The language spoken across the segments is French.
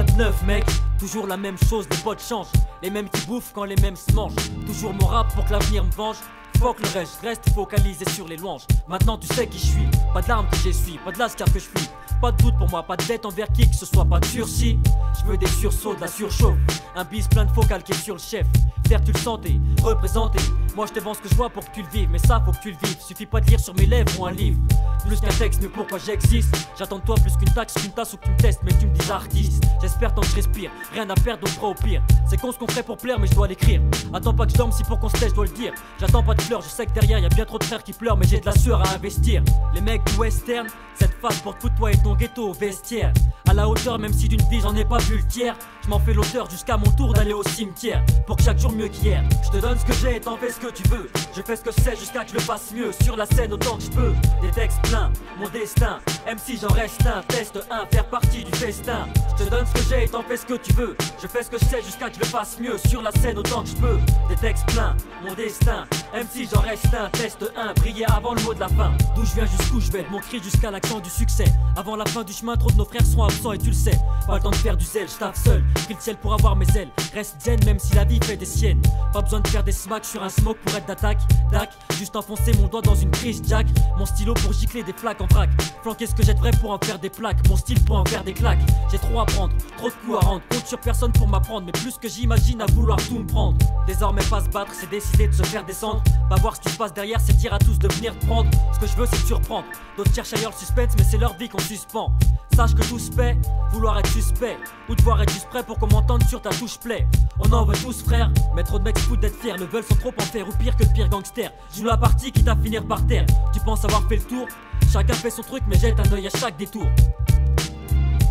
Quoi de neuf mec? Toujours la même chose, les potes changent. Les mêmes qui bouffent quand les mêmes se mangent. Toujours mon rap pour que l'avenir me venge. Fuck le reste, je reste focalisé sur les louanges. Maintenant tu sais qui je suis, pas de larmes que j'essuie, pas de lascar que je fuis. Pas de doute pour moi, pas de dette envers qui que ce soit, pas de sursis. Je veux des sursauts, de la surchauffe. Un bis plein de focales qui est sur le chef. Faire tu le sentais, représenter. Moi je te vends ce que je vois pour que tu le vives. Mais ça faut que tu le vives, suffit pas de lire sur mes lèvres ou un livre. Plus qu'un texte, mais pourquoi j'existe? J'attends de toi plus qu'une taxe, qu'une tasse ou que tu me testes. Mais tu me dis artiste, j'espère tant que je respire. Rien à perdre donc prêt au pire. C'est con ce qu'on ferait pour plaire mais je dois l'écrire. Attends pas que je dorme si pour qu'on se tait je dois le dire. J'attends pas de fleurs, je sais que derrière y a bien trop de frères qui pleurent. Mais j'ai de la sueur à investir. Les mecs du western, cette phase pour te foutre toi et ton ghetto au vestiaire. À la hauteur même si d'une vie j'en ai pas vu le tiers. Je m'en fais l'auteur jusqu'à mon tour d'aller au cimetière. Pour que chaque jour mieux qu'hier. Je te donne ce que j'ai et t'en fais ce que tu veux. Je fais ce que je sais jusqu'à que je le fasse mieux. Sur la scène autant que je peux. Des textes pleins, mon destin. MC j'en reste un, test 1, faire partie du festin. Je te donne ce que j'ai et t'en fais ce que tu veux. Je fais ce que je sais jusqu'à que je le fasse mieux. Sur la scène autant que je peux. Des textes pleins, mon destin. MC j'en reste un, test 1, briller avant le mot de la fin. D'où je viens jusqu'où je vais, de mon cri jusqu'à l'accent du succès. Avant la fin du chemin, trop de nos frères sont absents et tu le sais. Pas le temps de faire du zèle, je taffe seul. Pris le ciel pour avoir mes ailes. Reste zen même si la vie fait des siennes. Pas besoin de faire des smacks sur un smoke pour être d'attaque. Dac, juste enfoncer mon doigt dans une prise jack. Mon stylo pour gicler des flaques en vrac. Flanquer ce que j'ai de vrai pour en faire des plaques. Mon style pour en faire des claques. J'ai trop à prendre, trop de coups à rendre. Compte sur personne pour m'apprendre, mais plus que j'imagine à vouloir tout me prendre. Désormais pas se battre, c'est décider de se faire descendre. Pas voir ce qui se passe derrière, c'est dire à tous de venir te prendre. Ce que je veux c'est te surprendre. D'autres cherchent ailleurs le suspense, mais c'est leur vie qu'on suspend. Sache que tout se paie, vouloir être suspect. Ou devoir être juste prêt pour qu'on m'entende sur ta touche play. On en veut tous frère, mais trop de mecs se foutent d'être fiers. Le veulent sans trop en faire ou pire que le pire gangster. Joue la partie quitte à finir par terre. Tu penses avoir fait le tour? Chacun fait son truc mais jette un œil à chaque détour.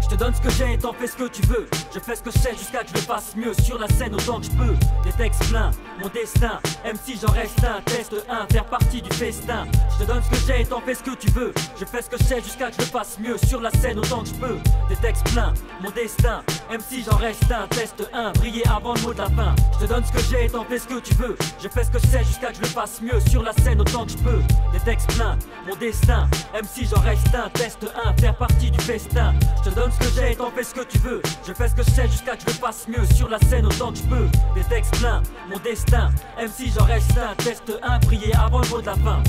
Je te donne ce que j'ai et t'en fais ce que tu veux. Je fais ce que je sais jusqu'à que je le fasse mieux. Sur la scène autant que je peux. Des textes pleins, mon destin. MC j'en reste un, test 1, faire partie du festin. Je te donne ce que j'ai et t'en fais ce que tu veux. Je fais ce que je sais jusqu'à que je le fasse mieux. Sur la scène autant que je peux. Des textes pleins, mon destin. MC j'en reste un, test 1, briller avant le mot de la fin. Je te donne ce que j'ai et t'en fais ce que tu veux. Je fais ce que je sais jusqu'à que je le fasse mieux. Sur la scène autant que je peux. Des textes pleins, mon destin. MC j'en reste un, test 1, faire partie du festin. Je te donne ce que j'ai et t'en fais ce que tu veux. Je fais ce que je sais jusqu'à que je le fasse mieux. Sur la scène autant que je peux. Des textes pleins, mon destin. MC j'en reste un, test 1, briller avant le mot de la fin.